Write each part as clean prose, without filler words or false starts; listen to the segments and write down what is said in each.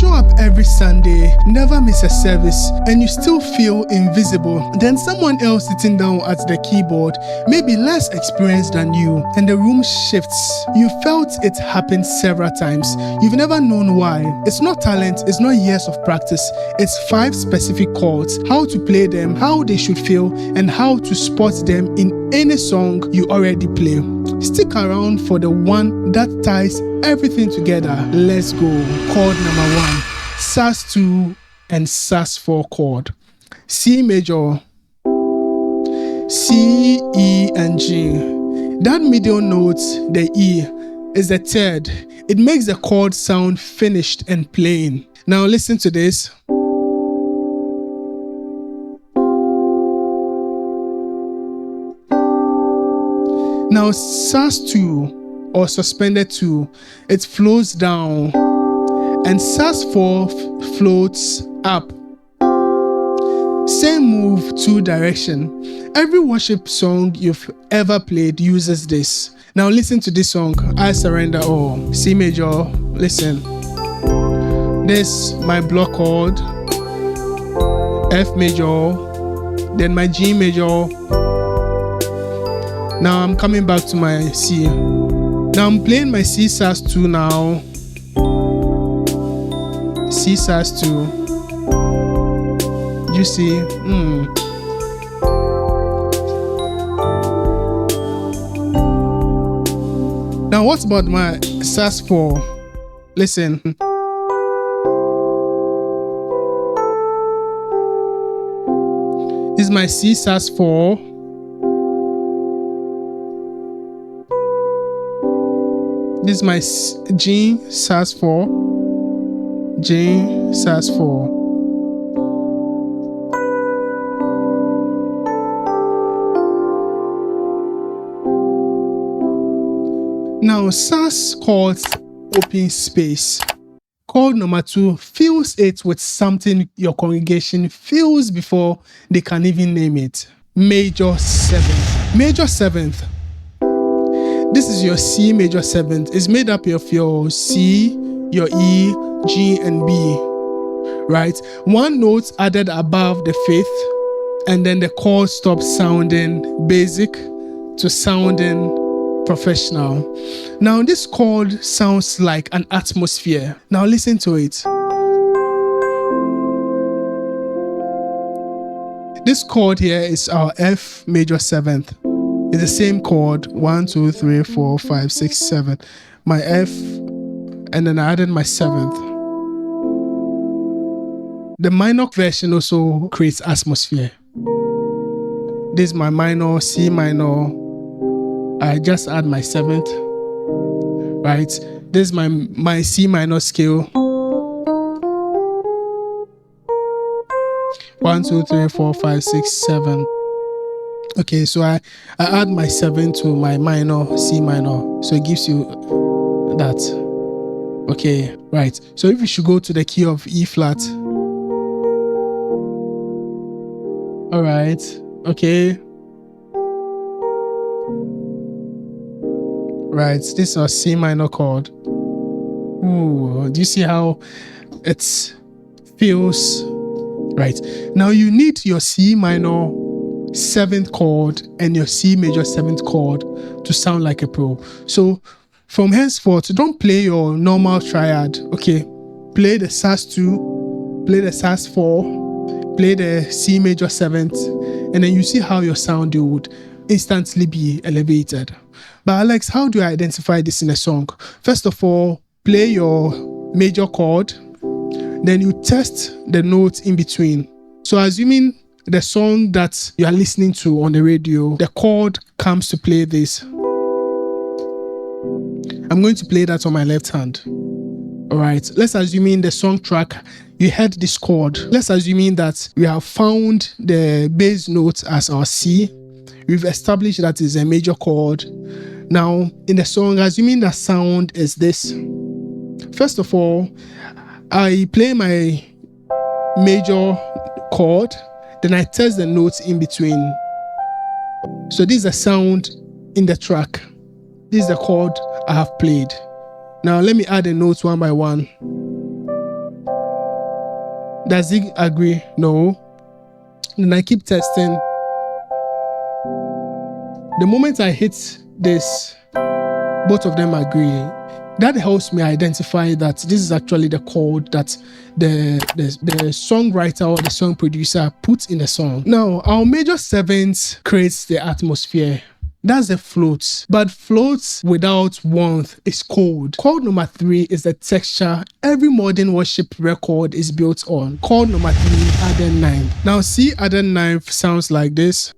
show up every Sunday, never miss a service, and you still feel invisible, then someone else sitting down at the keyboard may be less experienced than you, and the room shifts. You felt it happen several times. You've never known why. It's not talent, it's not years of practice. It's 5 specific chords, how to play them, how they should feel, and how to spot them in any song you already play. Stick around for the one that ties everything together. Let's go. Chord number 1, Sus2 and Sus4 chord. C major, C, E, and G. That middle note, the E, is the third. It makes the chord sound finished and plain. Now listen to this. Now Sus2 or suspended 2, it flows down, and Sus4 floats up. Same move, 2 direction. Every worship song you've ever played uses this. Now listen to this song, I Surrender All. C major, listen. This, my block chord, F major, then my G major. Now I'm coming back to my C. Now I'm playing my C Sus2 now. C Sus2. You see? Now what about my Sus4? Listen. This is my C Sus4. This is my G Sus4, G Sus4. Now Sus chords open space. Chord number 2 fills it with something your congregation feels before they can even name it. Major 7th. Major 7th. This is your C major 7th. It's made up of your C, your E, G, and B, right? One note added above the 5th, and then the chord stops sounding basic to sounding professional. Now this chord sounds like an atmosphere. Now listen to it. This chord here is our F major 7th. It's the same chord, 1, 2, 3, 4, 5, 6, 7. My F, and then I added my 7th. The minor version also creates atmosphere. This is my minor, C minor. I just add my 7th, right? This is my C minor scale. 1, 2, 3, 4, 5, 6, 7. Okay, so I add my 7 to my minor, C minor. So it gives you that. Okay, right. So if you should go to the key of E flat. All right, okay. Right, this is a C minor chord. Ooh, do you see how it feels? Right, now you need your C minor 7th chord and your C major 7th chord to sound like a pro. So from henceforth, don't play your normal triad. Okay, play the Sus2, play the Sus4, play the C major 7th, and then you see how your sound would instantly be elevated. But Alex, how do I identify this in a song? First of all, play your major chord, then you test the notes in between. So assuming the song that you are listening to on the radio, the chord comes to play this. I'm going to play that on my left hand. All right, let's assume in the song track, you heard this chord. Let's assume that we have found the bass note as our C. We've established that is a major chord. Now, in the song, assuming the sound is this. First of all, I play my major chord, then I test the notes in between. So this is the sound in the track. This is the chord I have played. Now let me add the notes one by one. Does he agree? No. Then I keep testing. The moment I hit this, both of them agree. That helps me identify that this is actually the chord that the songwriter or the song producer puts in the song. Now, our major seventh creates the atmosphere. That's a float. But floats without warmth is cold. Chord number 3 is the texture every modern worship record is built on. Chord number 3, added 9. Now C added 9 sounds like this.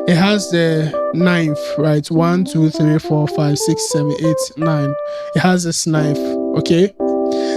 It has the ninth, right? 1, 2, 3, 4, 5, 6, 7, 8, 9. It has this ninth, okay?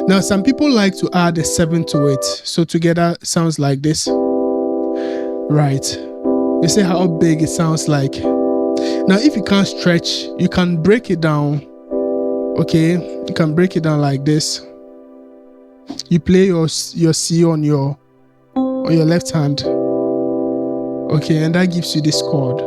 Now, some people like to add a 7 to it. So together it sounds like this. Right. You see how big it sounds like. Now, if you can't stretch, you can break it down. Okay? You can break it down like this. You play your C on your left hand. Okay, and that gives you this chord.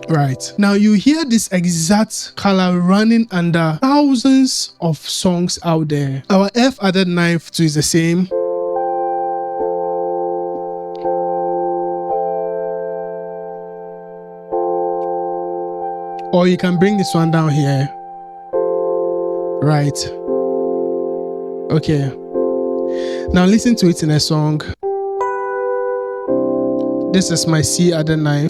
Right. Now you hear this exact color running under thousands of songs out there. Our F added 9 too is the same. Or you can bring this one down here. Right. Okay. Now listen to it in a song. This is my C added 9.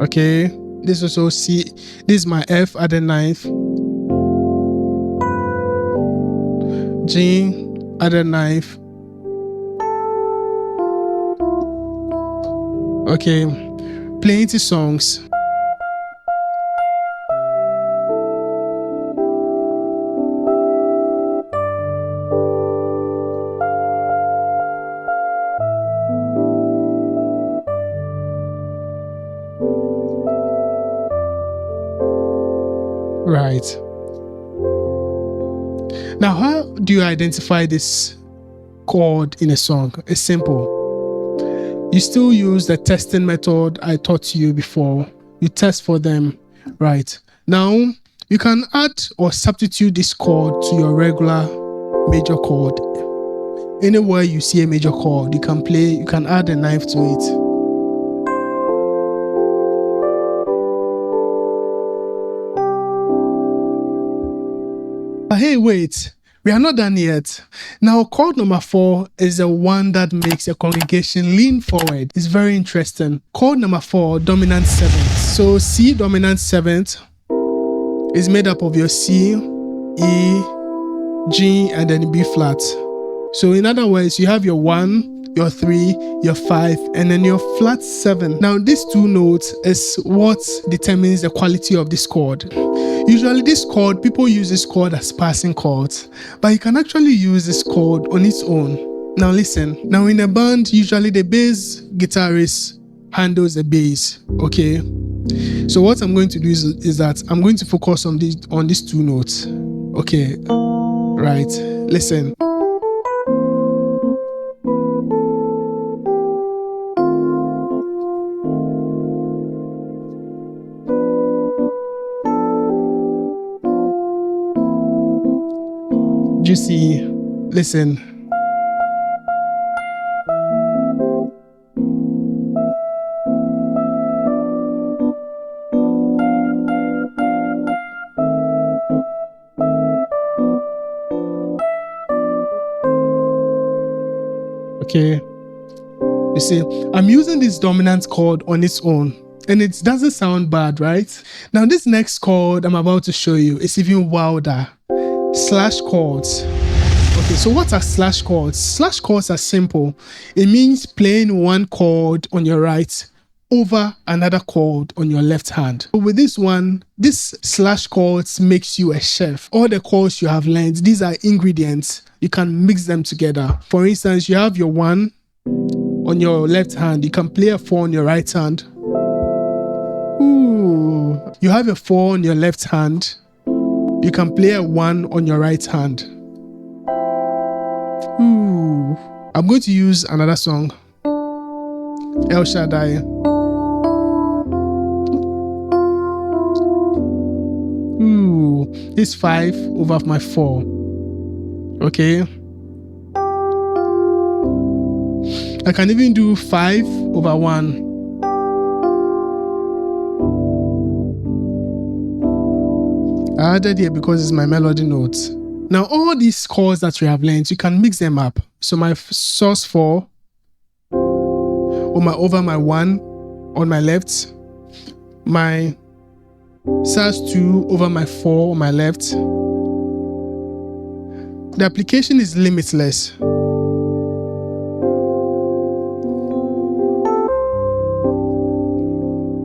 Okay. This is also C. This is my F added 9. G added 9. Okay. Playing two songs. Right. Now, how do you identify this chord in a song? It's simple. You still use the testing method I taught you before. You test for them, right? Now, you can add or substitute this chord to your regular major chord. Anywhere you see a major chord, you can add a 9 to it. But hey, wait, we are not done yet. Now, chord number 4 is the one that makes a congregation lean forward. It's very interesting. Chord number 4, dominant 7th. So C dominant 7th is made up of your C, E, G, and then B flat. So in other words, you have your 1, your 3, your 5, and then your flat 7. Now, these two notes is what determines the quality of this chord. Usually this chord, people use this chord as passing chords, but you can actually use this chord on its own. Now listen, now in a band, usually the bass guitarist handles the bass, okay? So what I'm going to do is that I'm going to focus on these two notes, okay? Right, listen. You see, listen. Okay. You see, I'm using this dominant chord on its own, and it doesn't sound bad, right? Now, this next chord I'm about to show you is even wilder. Slash chords. Okay, so what are slash chords? Slash chords are simple. It means playing one chord on your right over another chord on your left hand. So with this one, this slash chords makes you a chef. All the chords you have learned, these are ingredients. You can mix them together. For instance, you have your 1 on your left hand. You can play a 4 on your right hand. Ooh. You have a 4 on your left hand. You can play a 1 on your right hand. Ooh. I'm going to use another song. El Shaddai. This 5 over my 4. Okay. I can even do 5 over 1. I added here because it's my melody notes. Now, all these chords that we have learned, you can mix them up. So my sus 4 over my 1 on my left, my sus 2 over my 4 on my left. The application is limitless.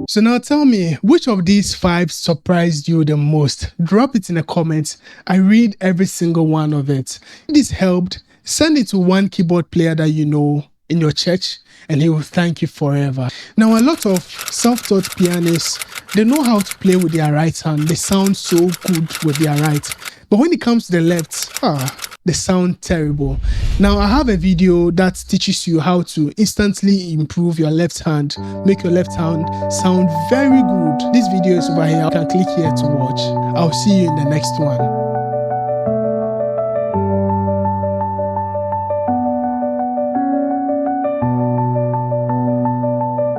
So now tell me, which of these 5 surprised you the most? Drop it in the comments. I read every single one of it. If this helped, send it to one keyboard player that you know in your church, and he will thank you forever. Now, a lot of self-taught pianists, they know how to play with their right hand. They sound so good with their right. But when it comes to the left, they sound terrible. Now, I have a video that teaches you how to instantly improve your left hand, make your left hand sound very good. This video is over here. You can click here to watch. I'll see you in the next one.